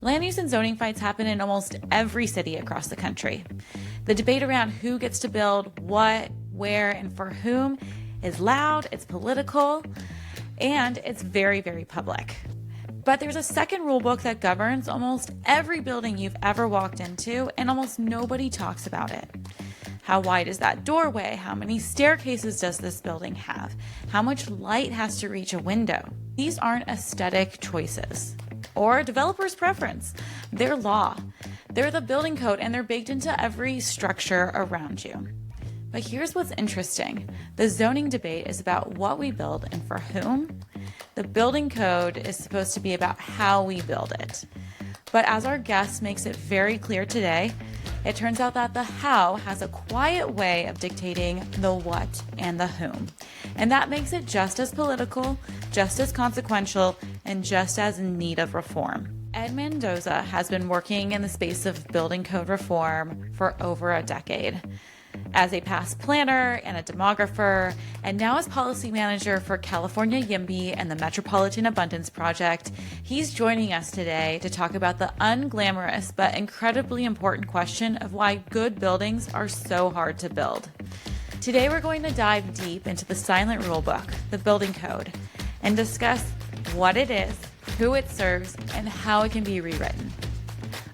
Land use and zoning fights happen in almost every city across the country. The debate around who gets to build what, where, and for whom is loud, it's political, and it's very, very public. But there's a second rule book that governs almost every building you've ever walked into, and almost nobody talks about it. How wide is that doorway? How many staircases does this building have? How much light has to reach a window? These aren't aesthetic choices or a developer's preference. They're law. They're the building code, and they're baked into every structure around you. But here's what's interesting. The zoning debate is about what we build and for whom. The building code is supposed to be about how we build it. But as our guest makes it very clear today, it turns out that the how has a quiet way of dictating the what and the whom. And that makes it just as political, just as consequential, and just as in need of reform. Ed Mendoza has been working in the space of building code reform for over a decade. As a past planner and a demographer, and now as policy manager for California YIMBY and the Metropolitan Abundance Project, he's joining us today to talk about the unglamorous but incredibly important question of why good buildings are so hard to build. Today we're going to dive deep into the silent rulebook, the building code, and discuss what it is, who it serves, and how it can be rewritten.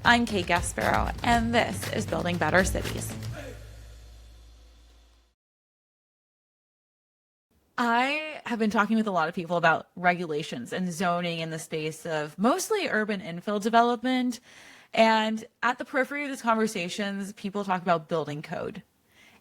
I'm Kate Gasparo, and this is Building Better Cities. I have been talking with a lot of people about regulations and zoning in the space of mostly urban infill development. And at the periphery of these conversations, people talk about building code.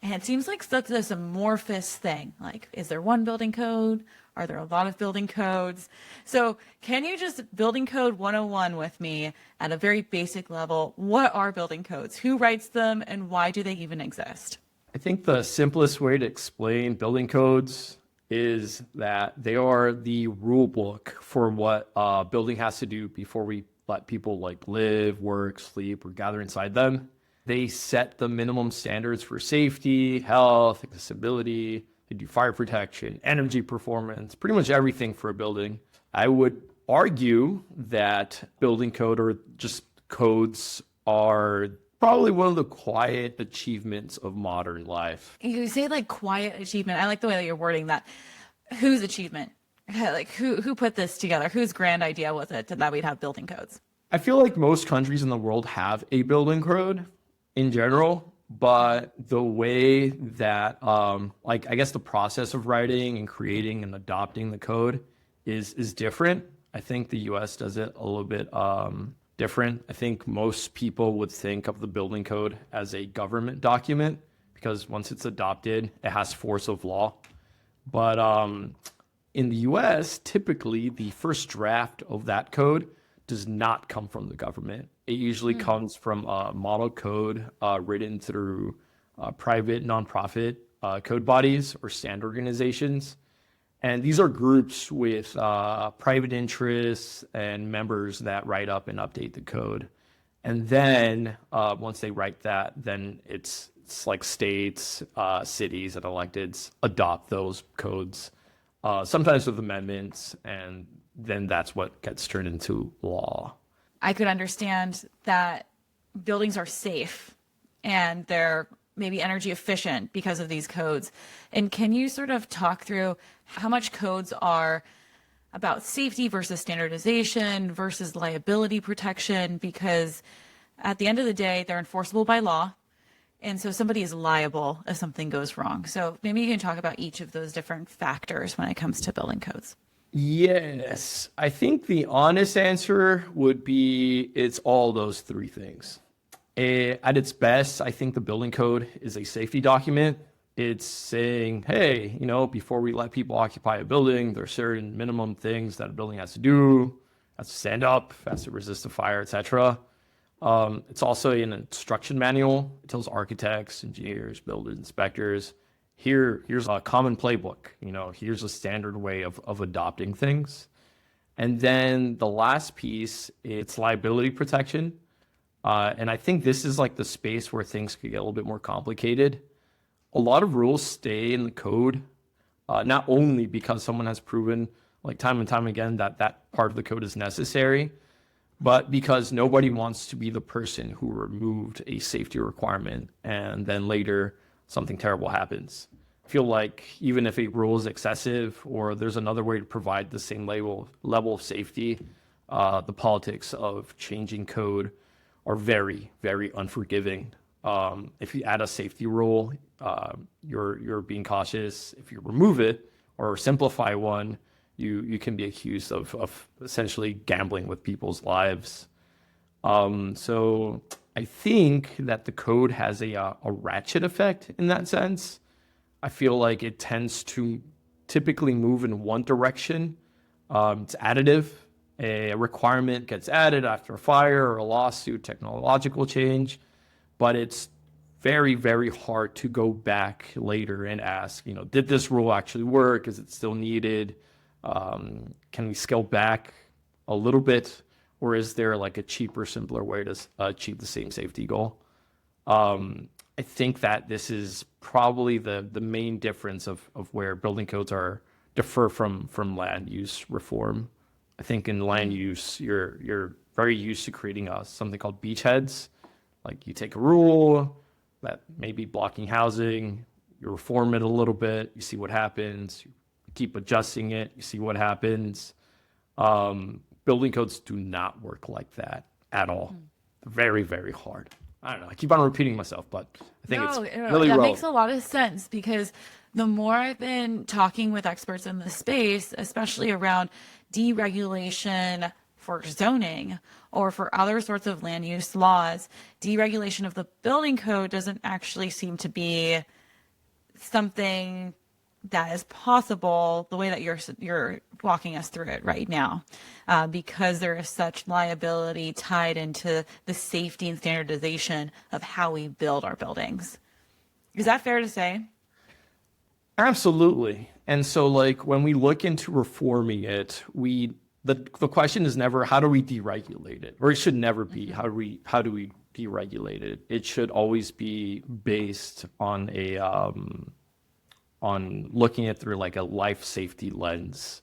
And it seems like such this amorphous thing. Like, is there one building code? Are there a lot of building codes? So can you just building code 101 with me at a very basic level? What are building codes? Who writes them? And why do they even exist? I think the simplest way to explain building codes is that they are the rule book for what a building has to do before we let people live, work, sleep, or gather inside them. They set the minimum standards for safety, health, accessibility. They do fire protection, energy performance, pretty much everything for a building. I would argue that building code or just codes are probably one of the quiet achievements of modern life. You say quiet achievement. I like the way that you're wording that. Whose achievement? Who put this together? Whose grand idea was it that we'd have building codes? I feel like most countries in the world have a building code in general, but the way that I guess the process of writing and creating and adopting the code is different. I think the US does it a little bit different. I think most people would think of the building code as a government document because once it's adopted, it has force of law. But in the US, typically the first draft of that code does not come from the government. It usually comes from a model code written through private nonprofit code bodies or stand organizations. And these are groups with private interests and members that write up and update the code. And then once they write that, then it's like states, cities, and electeds adopt those codes, sometimes with amendments, and then that's what gets turned into law. I could understand that buildings are safe and they're maybe energy efficient because of these codes. And can you sort of talk through how much codes are about safety versus standardization versus liability protection? Because at the end of the day, they're enforceable by law. And so somebody is liable if something goes wrong. So maybe you can talk about each of those different factors when it comes to building codes. Yes, I think the honest answer would be it's all those three things. At its best, I think the building code is a safety document. It's saying, hey, before we let people occupy a building, there are certain minimum things that a building has to do, has to stand up, has to resist a fire, etc. It's also an instruction manual. It tells architects, engineers, builders, inspectors, here's a common playbook. Here's a standard way of adopting things. And then the last piece, it's liability protection. And I think this is the space where things could get a little bit more complicated. A lot of rules stay in the code, not only because someone has proven time and time again that part of the code is necessary, but because nobody wants to be the person who removed a safety requirement and then later something terrible happens. I feel like even if a rule is excessive or there's another way to provide the same level of safety, the politics of changing code are very, very unforgiving. If you add a safety rule, you're being cautious. If you remove it or simplify one, you can be accused of essentially gambling with people's lives. So I think that the code has a ratchet effect in that sense. I feel like it tends to typically move in one direction. It's additive. A requirement gets added after a fire or a lawsuit, technological change, but it's very, very hard to go back later and ask, did this rule actually work? Is it still needed? Can we scale back a little bit? Or is there like a cheaper, simpler way to achieve the same safety goal? I think that this is probably the main difference of where building codes differ from land use reform. I think in land use, you're very used to creating something called beachheads. Like you take a rule that may be blocking housing, you reform it a little bit, you see what happens, you keep adjusting it, you see what happens. Building codes do not work like that at all. Very, very hard. I don't know. I keep on repeating myself, but I think it's really that relevant. makes a lot of sense because the more I've been talking with experts in the space, especially around deregulation for zoning or for other sorts of land use laws, deregulation of the building code doesn't actually seem to be something that is possible the way that you're walking us through it right now, because there is such liability tied into the safety and standardization of how we build our buildings. Is that fair to say? Absolutely. And so like when we look into reforming it, the question is never how do we deregulate it? Or it should never be how do we deregulate it? It should always be based on on looking at through like a life safety lens.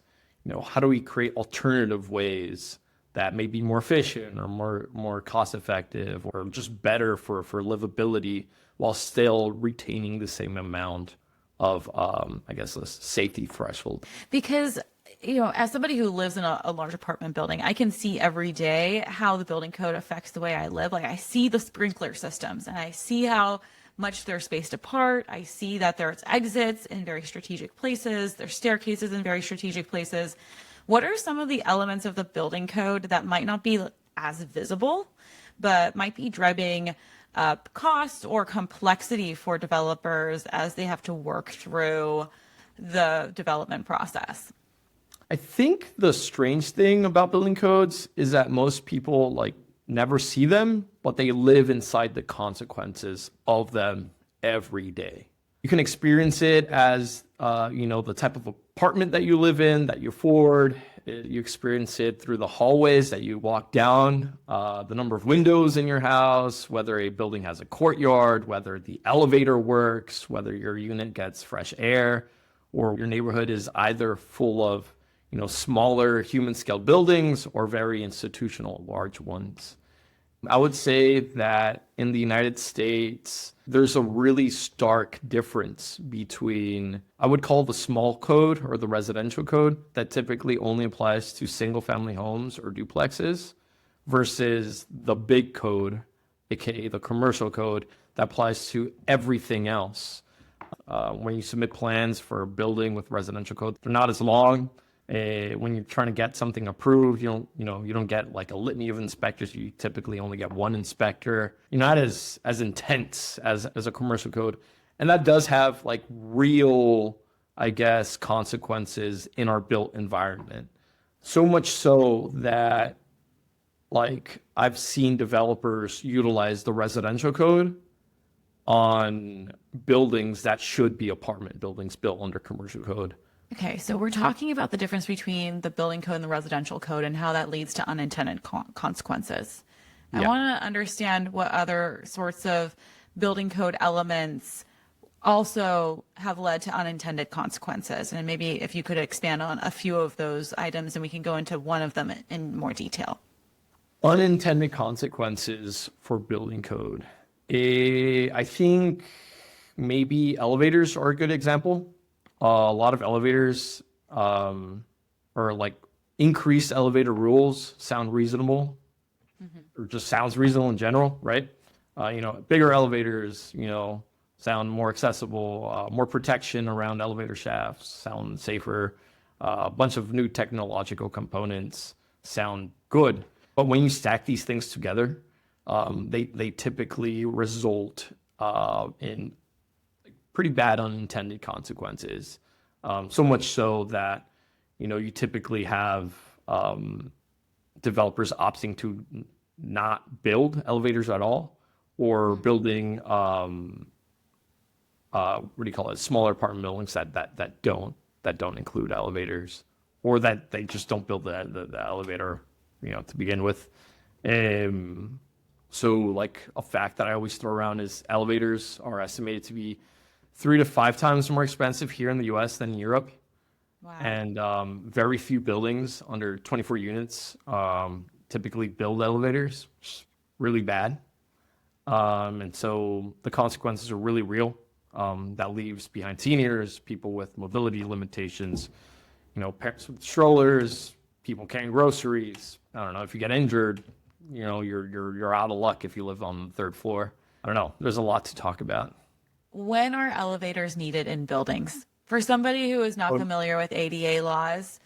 How do we create alternative ways that may be more efficient or more cost effective or just better for livability while still retaining the same amount of, I guess, a safety threshold? Because, as somebody who lives in a large apartment building, I can see every day how the building code affects the way I live. Like I see the sprinkler systems and I see how much they're spaced apart. I see that there's exits in very strategic places. There's staircases in very strategic places. What are some of the elements of the building code that might not be as visible, but might be driving up cost or complexity for developers as they have to work through the development process? I think the strange thing about building codes is that most people never see them, but they live inside the consequences of them every day. You can experience it as, the type of apartment that you live in, that you afford. You experience it through the hallways that you walk down, the number of windows in your house, whether a building has a courtyard, whether the elevator works, whether your unit gets fresh air, or your neighborhood is either full of smaller human scale buildings or very institutional large ones. I would say that in the United States, there's a really stark difference between, I would call the small code or the residential code that typically only applies to single family homes or duplexes versus the big code, aka the commercial code that applies to everything else. When you submit plans for a building with residential code, they're not as long. When you're trying to get something approved, you don't get like a litany of inspectors. You typically only get one inspector. You're not as intense as a commercial code, and that does have like real, I guess, consequences in our built environment. So much so that I've seen developers utilize the residential code on buildings that should be apartment buildings built under commercial code. Okay, so we're talking about the difference between the building code and the residential code and how that leads to unintended consequences. I want to understand what other sorts of building code elements also have led to unintended consequences. And maybe if you could expand on a few of those items and we can go into one of them in more detail. Unintended consequences for building code. I think maybe elevators are a good example. A lot of elevators or like increased elevator rules sound reasonable, or just sounds reasonable in general, right? Bigger elevators, sound more accessible, more protection around elevator shafts, sound safer. A bunch of new technological components sound good. But when you stack these things together, they typically result in pretty bad unintended consequences. So much so that, you typically have developers opting to not build elevators at all, or building what do you call it, smaller apartment buildings that don't include elevators, or that they just don't build the elevator, to begin with. So like a fact that I always throw around is elevators are estimated to be 3 to 5 times more expensive here in the US than in Europe. Wow. And very few buildings under 24 units typically build elevators, which is really bad. And so the consequences are really real. That leaves behind seniors, people with mobility limitations, parents with strollers, people carrying groceries. I don't know, if you get injured, you're out of luck if you live on the 3rd floor. I don't know. There's a lot to talk about. When are elevators needed in buildings? For somebody who is not familiar with ADA laws,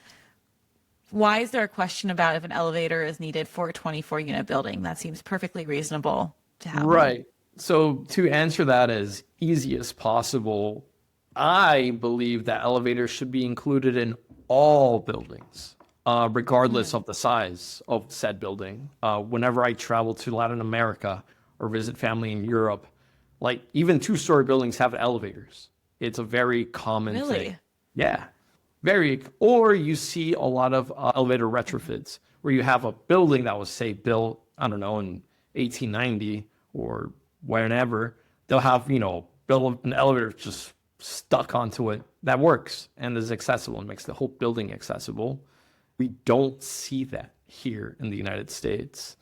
why is there a question about if an elevator is needed for a 24-unit building? That seems perfectly reasonable to have. Right. So to answer that as easy as possible, I believe that elevators should be included in all buildings, regardless of the size of said building. Whenever I travel to Latin America or visit family in Europe, like even 2-story buildings have elevators. It's a very common thing. Yeah. Or you see a lot of elevator retrofits where you have a building that was, say, built, I don't know, in 1890 or whenever. They'll have, build an elevator just stuck onto it that works and is accessible and makes the whole building accessible. We don't see that here in the United States.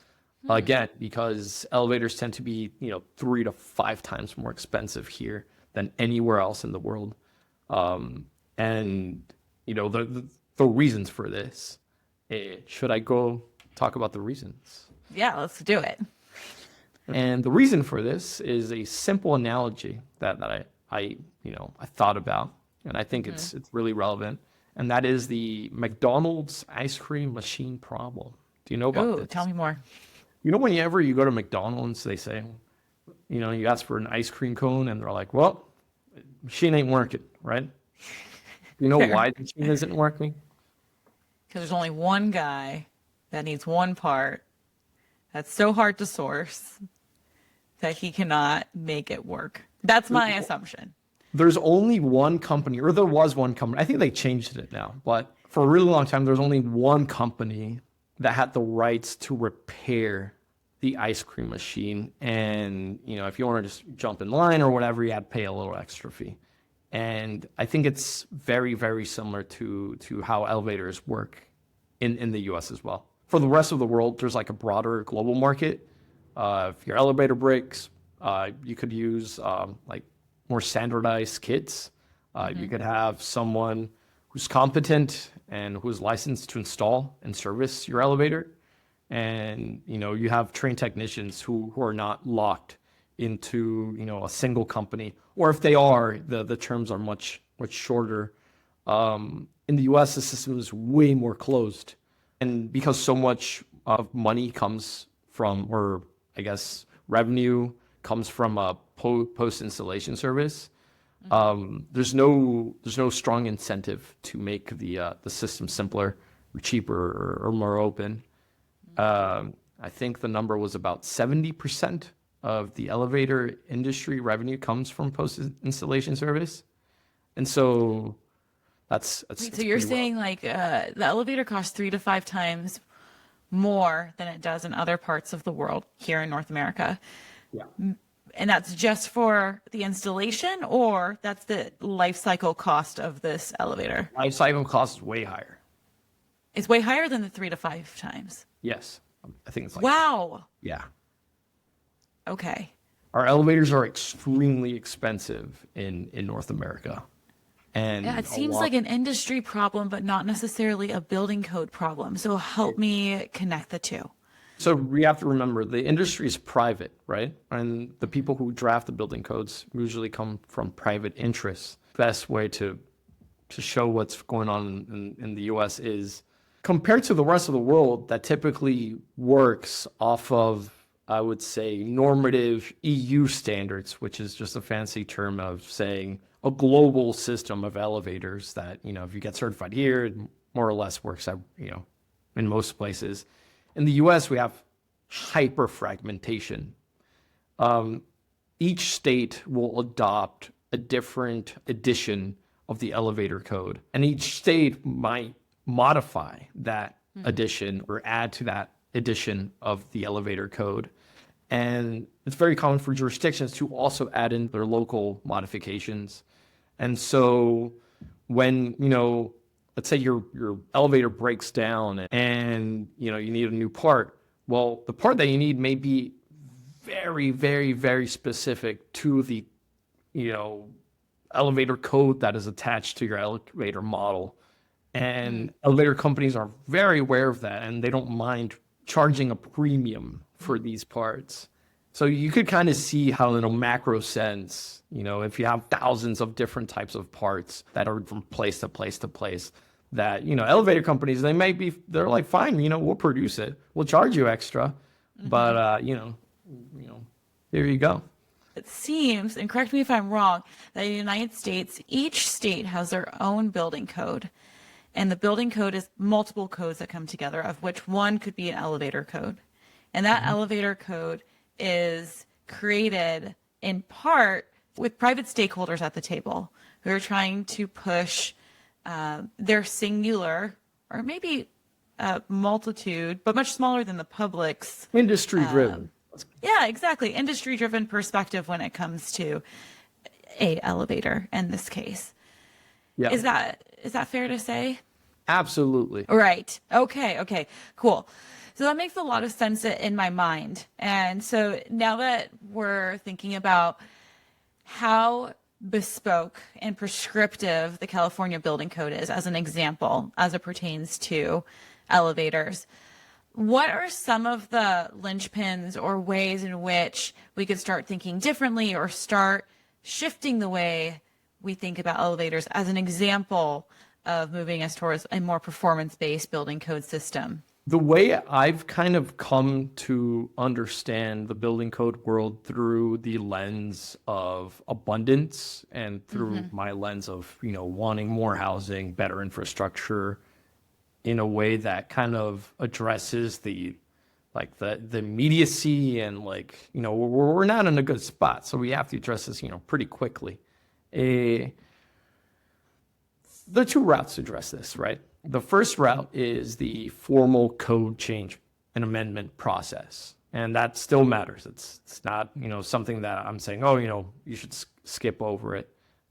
Again, because elevators tend to be, 3 to 5 times more expensive here than anywhere else in the world. And, the reasons for this. Should I go talk about the reasons? Yeah, let's do it. And the reason for this is a simple analogy that I thought about, and I think it's really relevant. And that is the McDonald's ice cream machine problem. Do you know about this? Tell me more. Whenever you go to McDonald's, they say, you ask for an ice cream cone, and they're like, well, machine ain't working, right? You know why the machine isn't working? Because there's only one guy that needs one part that's so hard to source that he cannot make it work. That's my assumption. There's only one company, or there was one company. I think they changed it now, but for a really long time, there's only one company that had the rights to repair the ice cream machine. And, if you want to just jump in line or whatever, you had to pay a little extra fee. And I think it's very, very similar to how elevators work in the US as well. For the rest of the world, there's like a broader global market. If your elevator breaks, you could use like more standardized kits. You could have someone who's competent and who's licensed to install and service your elevator. And, you have trained technicians who are not locked into, a single company. Or if they are, the terms are much, much shorter. In the US, the system is way more closed. And because so much of money comes from, or I guess revenue comes from a post-installation service, there's no strong incentive to make the system simpler or cheaper or more open. I think the number was about 70% of the elevator industry revenue comes from post-installation service. And so that's so you're saying like the elevator costs 3 to 5 times more than it does in other parts of the world here in North America. Yeah. And that's just for the installation, or that's the life cycle cost of this elevator? Life cycle cost is way higher. It's way higher than the 3 to 5 times. Yes. I think it's like, Wow. yeah. Okay. Our elevators are extremely expensive in North America. Yeah, And it a seems lot, like an industry problem, but not necessarily a building code problem. So help me connect the two. so we have to remember the industry is private, right? And the people who draft the building codes usually come from private interests. Best way to show what's going on in the US is compared to the rest of the world that typically works off of, I would say, normative EU standards, which is just a fancy term of saying a global system of elevators that, if you get certified here, it more or less works out, in most places. In the US, we have hyper fragmentation. Each state will adopt a different edition of the elevator code, and each state might modify that edition or add to that edition of the elevator code. And it's very common for jurisdictions to also add in their local modifications. And so when, let's say your elevator breaks down and, you need a new part, well, the part that you need may be very, very, very specific to the, elevator code that is attached to your elevator model. And elevator companies are very aware of that, and they don't mind charging a premium for these parts. So you could kind of see how in a macro sense, if you have thousands of different types of parts that are from place to place to place, that, elevator companies, they're like, fine, we'll produce it. We'll charge you extra. But, here you go. It seems, and correct me if I'm wrong, that in the United States, each state has their own building code. And the building code is multiple codes that come together, of which one could be an elevator code. And that elevator code is created in part with private stakeholders at the table who are trying to push their singular or maybe a multitude, but much smaller than the public's. Industry driven. Yeah, exactly. Industry driven perspective when it comes to a elevator in this case. Yeah, Is that fair to say? absolutely. Right. Okay. Cool. So that makes a lot of sense in my mind. And so now that we're thinking about how bespoke and prescriptive the California Building Code is, as an example, as it pertains to elevators, what are some of the linchpins or ways in which we could start thinking differently or start shifting the way we think about elevators as an example of moving us towards a more performance-based building code system? The way I've kind of come to understand the building code world through the lens of abundance and through my lens of, wanting more housing, better infrastructure in a way that kind of addresses the immediacy and we're not in a good spot. So we have to address this, pretty quickly. There are two routes to address this, right? The first route is the formal code change and amendment process. And that still matters. It's not, something that I'm saying, you should skip over it.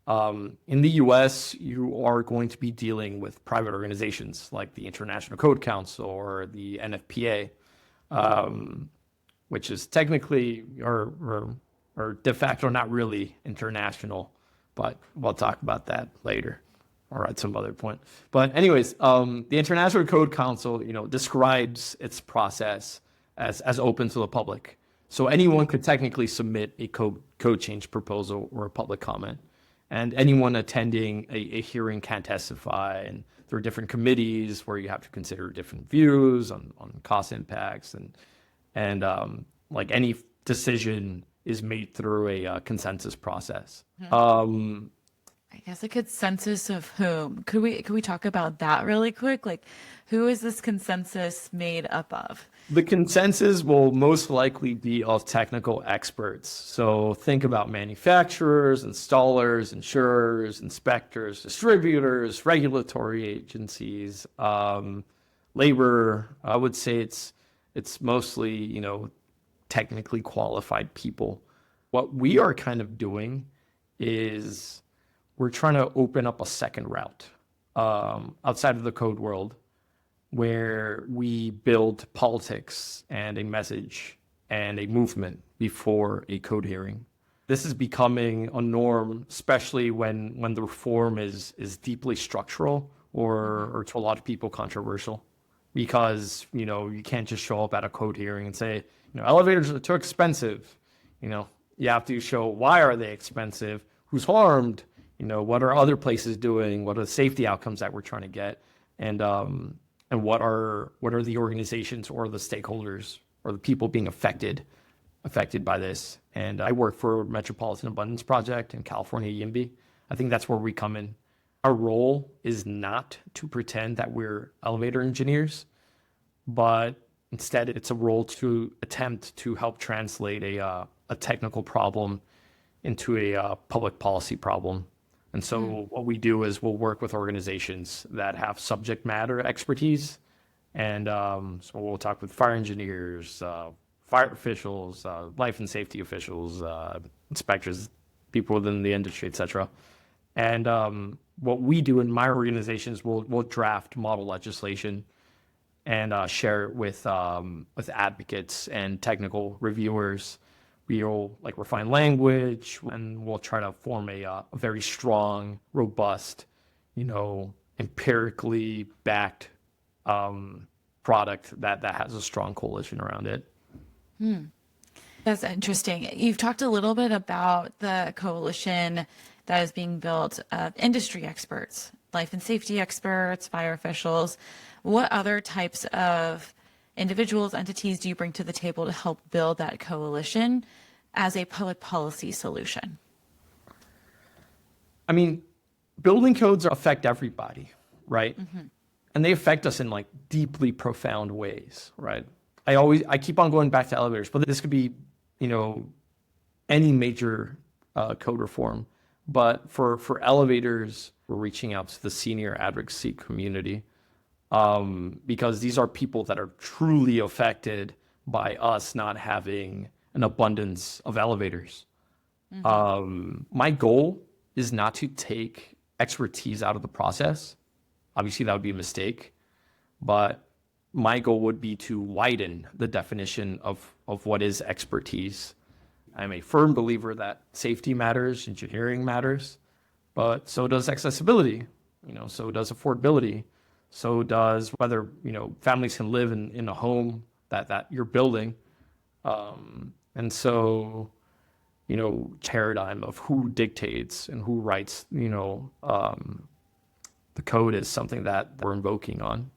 In the US, you are going to be dealing with private organizations like the International Code Council or the NFPA, which is technically or de facto not really international, but we'll talk about that later or at some other point. But anyways, the International Code Council, describes its process as open to the public. So anyone could technically submit a code change proposal or a public comment. And anyone attending a hearing can testify. And there are different committees where you have to consider different views on cost impacts. And any decision is made through a consensus process. I guess a consensus of whom? Could we talk about that really quick? Like, who is this consensus made up of? The consensus will most likely be of technical experts. So think about manufacturers, installers, insurers, inspectors, distributors, regulatory agencies, labor. I would say it's mostly, technically qualified people. What we are kind of doing is we're trying to open up a second route outside of the code world, where we build politics and a message and a movement before a code hearing. This is becoming a norm, especially when the reform is deeply structural or to a lot of people controversial, because you can't just show up at a code hearing and say elevators are too expensive. You have to show why are they expensive, who's harmed, what are other places doing, what are the safety outcomes that we're trying to get, and what are the organizations or the stakeholders or the people being affected by this. And I work for Metropolitan Abundance Project in California, YIMBY. I think that's where we come in. Our role is not to pretend that we're elevator engineers, but instead it's a role to attempt to help translate a technical problem into a public policy problem. And so what we do is we'll work with organizations that have subject matter expertise. And so we'll talk with fire engineers, fire officials, life and safety officials, inspectors, people within the industry, et cetera. And what we do in my organization is we'll draft model legislation and share it with advocates and technical reviewers. We'll refine language, and we'll try to form a very strong, robust, empirically backed product that has a strong coalition around it. That's interesting. You've talked a little bit about the coalition that is being built of industry experts, life and safety experts, fire officials. What other types of individuals, entities do you bring to the table to help build that coalition as a public policy solution? I mean, building codes affect everybody, right? And they affect us in deeply profound ways, right? I keep on going back to elevators, but this could be, any major code reform. But for elevators, we're reaching out to the senior advocacy community because these are people that are truly affected by us not having an abundance of elevators. My goal is not to take expertise out of the process. Obviously, that would be a mistake. But my goal would be to widen the definition of what is expertise. I'm a firm believer that safety matters, engineering matters, but so does accessibility, so does affordability, so does whether, families can live in a home that you're building. And so, paradigm of who dictates and who writes, the code is something that we're invoking on.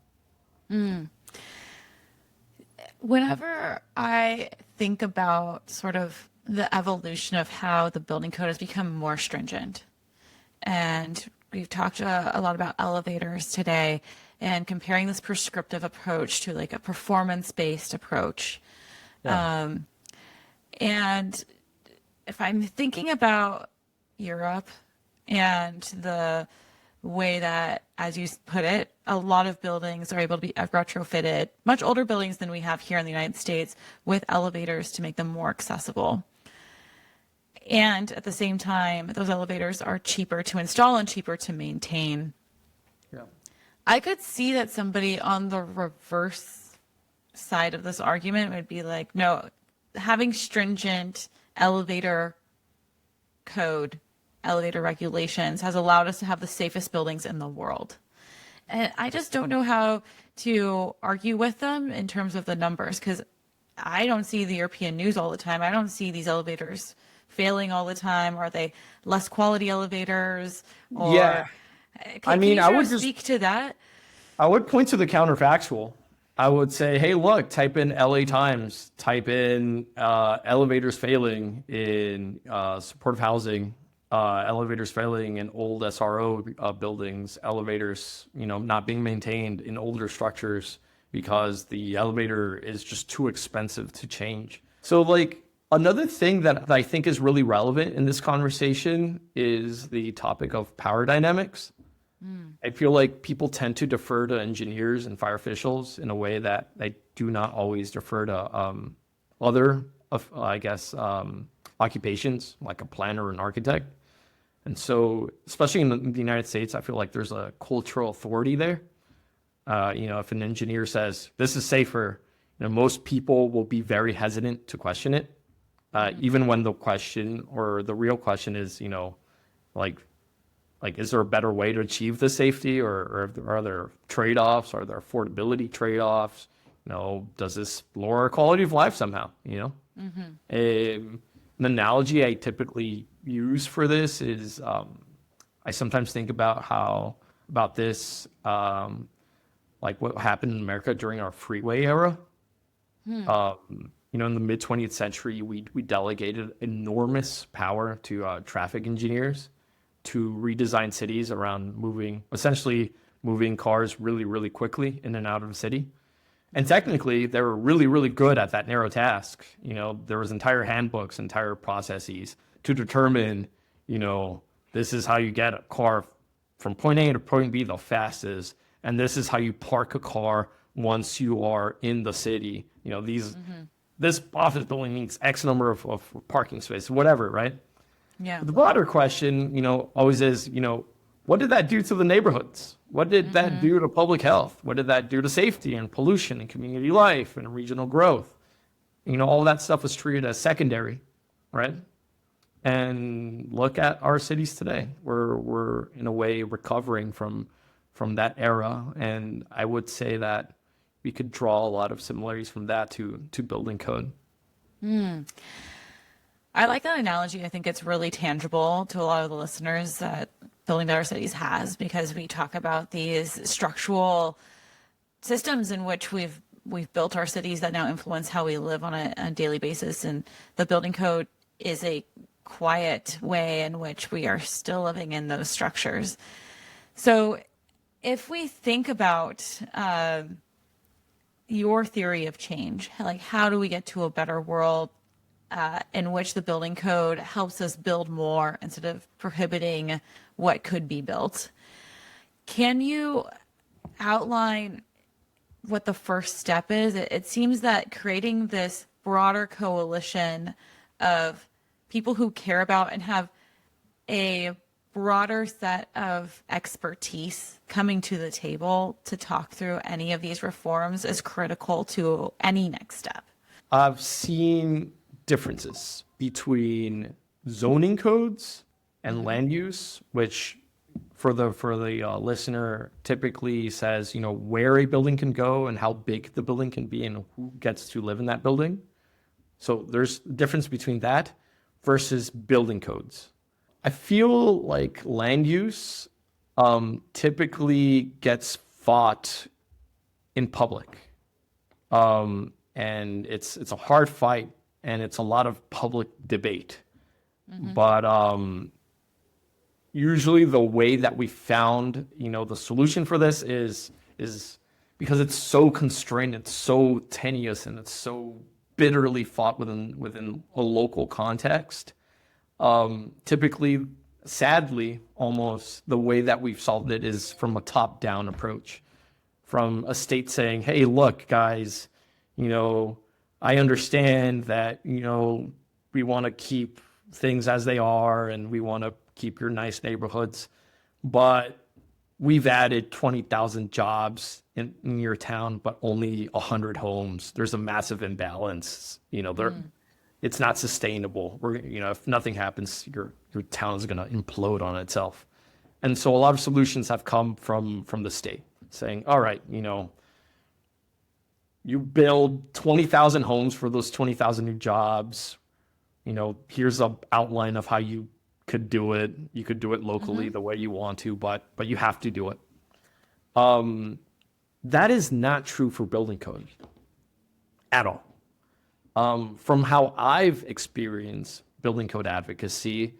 Whenever I think about sort of the evolution of how the building code has become more stringent, and we've talked a lot about elevators today and comparing this prescriptive approach to a performance-based approach. Yeah. And if I'm thinking about Europe and the way that, as you put it, a lot of buildings are able to be retrofitted, much older buildings than we have here in the United States, with elevators to make them more accessible. And at the same time, those elevators are cheaper to install and cheaper to maintain. Yeah. I could see that somebody on the reverse side of this argument would be like, no, having stringent elevator code, elevator regulations has allowed us to have the safest buildings in the world. And I just don't know how to argue with them in terms of the numbers, because I don't see the European news all the time. I don't see these elevators failing all the time. Are they less quality elevators? Or, Yeah. Can you sort of speak to that? I would point to the counterfactual. I would say, hey, look, type in LA Times, type in elevators failing in supportive housing, elevators failing in old SRO buildings, elevators, not being maintained in older structures because the elevator is just too expensive to change. So another thing that I think is really relevant in this conversation is the topic of power dynamics. I feel like people tend to defer to engineers and fire officials in a way that they do not always defer to other, occupations, like a planner or an architect. And so, especially in the United States, I feel like there's a cultural authority there. If an engineer says this is safer, most people will be very hesitant to question it, even when the question or the real question is, like, is there a better way to achieve the safety, or are there trade-offs? Are there affordability trade-offs? Does this lower our quality of life somehow? An analogy I typically use for this is I sometimes think about this, like what happened in America during our freeway era. In the mid 20th century, we delegated enormous power to traffic engineers to redesign cities around essentially moving cars really, really quickly in and out of the city. And technically, they were really, really good at that narrow task. There was entire handbooks, entire processes to determine, this is how you get a car from point A to point B the fastest, and this is how you park a car once you are in the city. This office building needs X number of parking spaces, whatever, right? Yeah. The broader question, always is, what did that do to the neighborhoods? What did that do to public health? What did that do to safety and pollution and community life and regional growth? All that stuff was treated as secondary, right? And look at our cities today. We're in a way recovering from that era, and I would say that we could draw a lot of similarities from that to building code. I like that analogy. I think it's really tangible to a lot of the listeners that Building Better Cities has, because we talk about these structural systems in which we've built our cities that now influence how we live on a daily basis. And the building code is a quiet way in which we are still living in those structures. So if we think about your theory of change, like how do we get to a better world in which the building code helps us build more instead of prohibiting what could be built, can you outline what the first step is? It seems that creating this broader coalition of people who care about and have a broader set of expertise coming to the table to talk through any of these reforms is critical to any next step. I've seen differences between zoning codes and land use, which for the listener typically says, where a building can go and how big the building can be and who gets to live in that building. So there's a difference between that versus building codes. I feel like land use typically gets fought in public. And it's a hard fight, and it's a lot of public debate. But usually the way that we found, the solution for this is because it's so constrained, it's so tenuous, and it's so bitterly fought within a local context. Typically, sadly, almost the way that we've solved it is from a top-down approach, from a state saying, hey, look, guys, I understand that, we want to keep things as they are and we want to keep your nice neighborhoods, but we've added 20,000 jobs in your town, but only 100 homes. There's a massive imbalance. It's not sustainable. If nothing happens, your town is going to implode on itself. And so a lot of solutions have come from the state saying, all right, you build 20,000 homes for those 20,000 new jobs. Here's an outline of how you could do it. You could do it locally the way you want to, but you have to do it. That is not true for building code at all. From how I've experienced building code advocacy,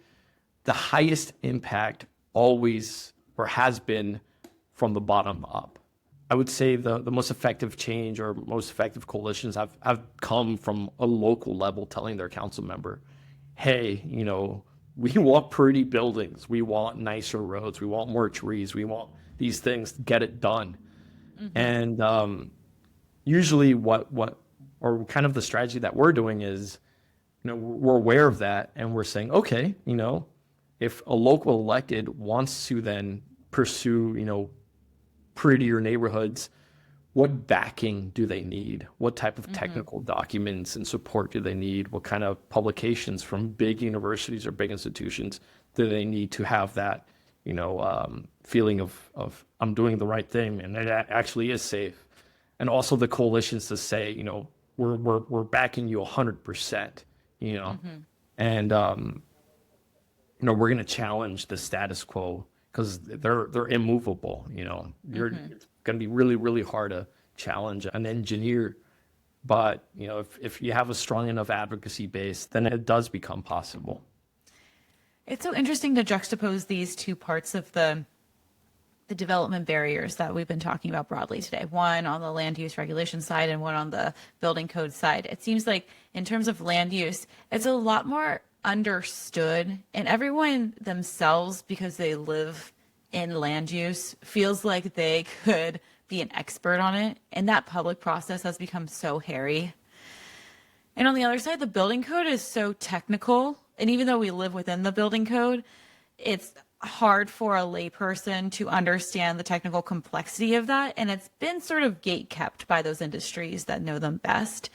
the highest impact always or has been from the bottom up. I would say the most effective change or most effective coalitions have come from a local level telling their council member, hey, we want pretty buildings. We want nicer roads. We want more trees. We want these things, get it done. And usually what or kind of the strategy that we're doing is, we're aware of that and we're saying, okay, if a local elected wants to then pursue, prettier neighborhoods, what backing do they need? What type of technical documents and support do they need? What kind of publications from big universities or big institutions do they need to have that, feeling of I'm doing the right thing and it actually is safe? And also the coalitions to say, we're backing you 100%, and we're going to challenge the status quo because they're immovable. You're going to be really, really hard to challenge an engineer. But, if you have a strong enough advocacy base, then it does become possible. It's so interesting to juxtapose these two parts of the development barriers that we've been talking about broadly today. One on the land use regulation side and one on the building code side. It seems like in terms of land use, it's a lot more understood, and everyone themselves, because they live in land use, feels like they could be an expert on it. And that public process has become so hairy. And on the other side, the building code is so technical. And even though we live within the building code, it's hard for a layperson to understand the technical complexity of that. And it's been sort of gatekept by those industries that know them best.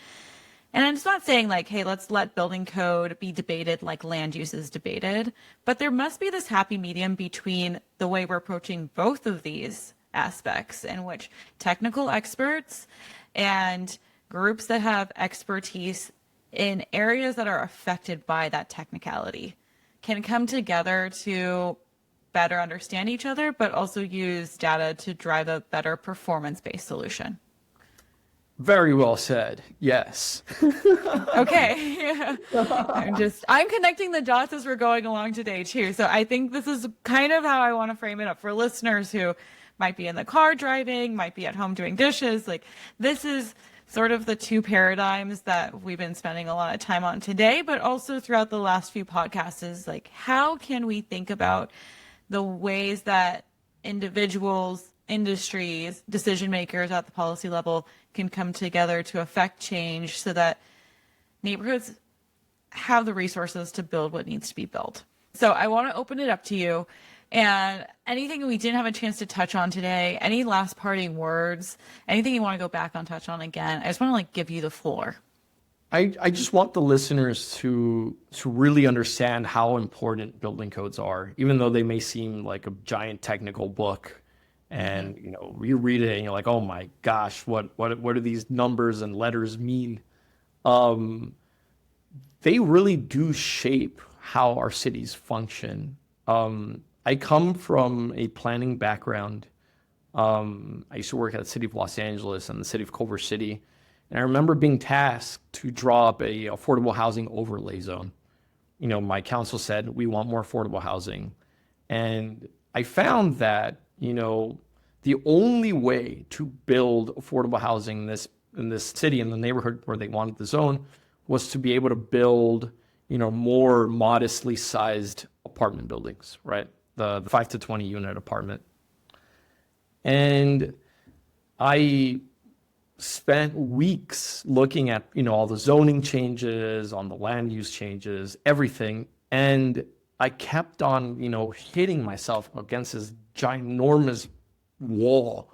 And I'm just not saying like, hey, let's let building code be debated like land use is debated, but there must be this happy medium between the way we're approaching both of these aspects, in which technical experts and groups that have expertise in areas that are affected by that technicality can come together to better understand each other, but also use data to drive a better performance-based solution. Very well said. Yes. Okay. Yeah. I'm connecting the dots as we're going along today too. So I think this is kind of how I want to frame it up for listeners who might be in the car driving, might be at home doing dishes. Like, this is sort of the two paradigms that we've been spending a lot of time on today, but also throughout the last few podcasts is like, how can we think about the ways that individuals, industries, decision makers at the policy level can come together to affect change so that neighborhoods have the resources to build what needs to be built. So I want to open it up to you, and anything we didn't have a chance to touch on today, any last parting words, anything you want to go back on, touch on again. I just want to give you the floor. I just want the listeners to really understand how important building codes are, even though they may seem like a giant technical book. And, you read it and you're like, oh my gosh, what do these numbers and letters mean? They really do shape how our cities function. I come from a planning background. I used to work at the city of Los Angeles and the city of Culver City. And I remember being tasked to draw up a affordable housing overlay zone. My council said, we want more affordable housing. And I found that, the only way to build affordable housing in this city, in the neighborhood where they wanted the zone, was to be able to build, more modestly sized apartment buildings, right? The 5 to 20 unit apartment. And I spent weeks looking at, all the zoning changes, on the land use changes, everything. And I kept on, hitting myself against this ginormous wall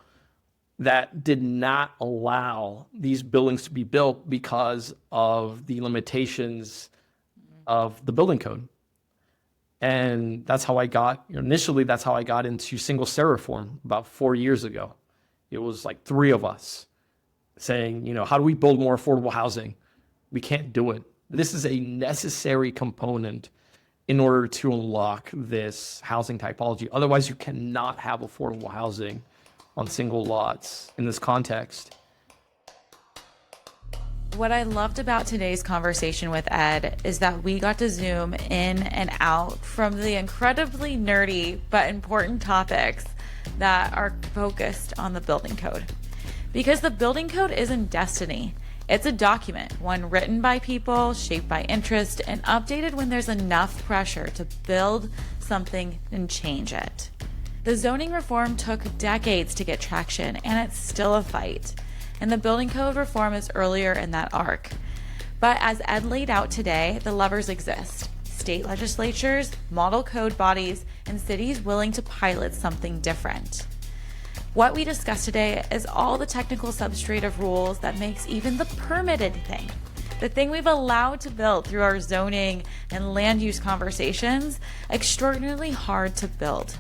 that did not allow these buildings to be built because of the limitations of the building code. And that's how I got, initially, that's how I got into single-stair reform about 4 years ago. It was like 3 of us saying, how do we build more affordable housing? We can't do it. This is a necessary component in order to unlock this housing typology. Otherwise, you cannot have affordable housing on single lots in this context. What I loved about today's conversation with Ed is that we got to zoom in and out from the incredibly nerdy but important topics that are focused on the building code. Because the building code isn't destiny. It's a document, one written by people, shaped by interest, and updated when there's enough pressure to build something and change it. The zoning reform took decades to get traction, and it's still a fight. And the building code reform is earlier in that arc. But as Ed laid out today, the levers exist. State legislatures, model code bodies, and cities willing to pilot something different. What we discussed today is all the technical substrate of rules that makes even the permitted thing, the thing we've allowed to build through our zoning and land use conversations, extraordinarily hard to build.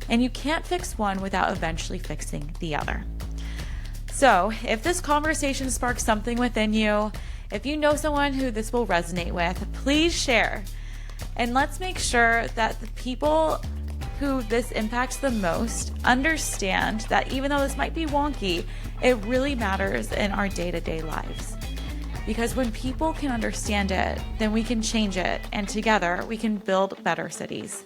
And you can't fix one without eventually fixing the other. So if this conversation sparks something within you, if you know someone who this will resonate with, please share. And let's make sure that the people who this impacts the most understand that even though this might be wonky, it really matters in our day-to-day lives. Because when people can understand it, then we can change it, and together we can build better cities.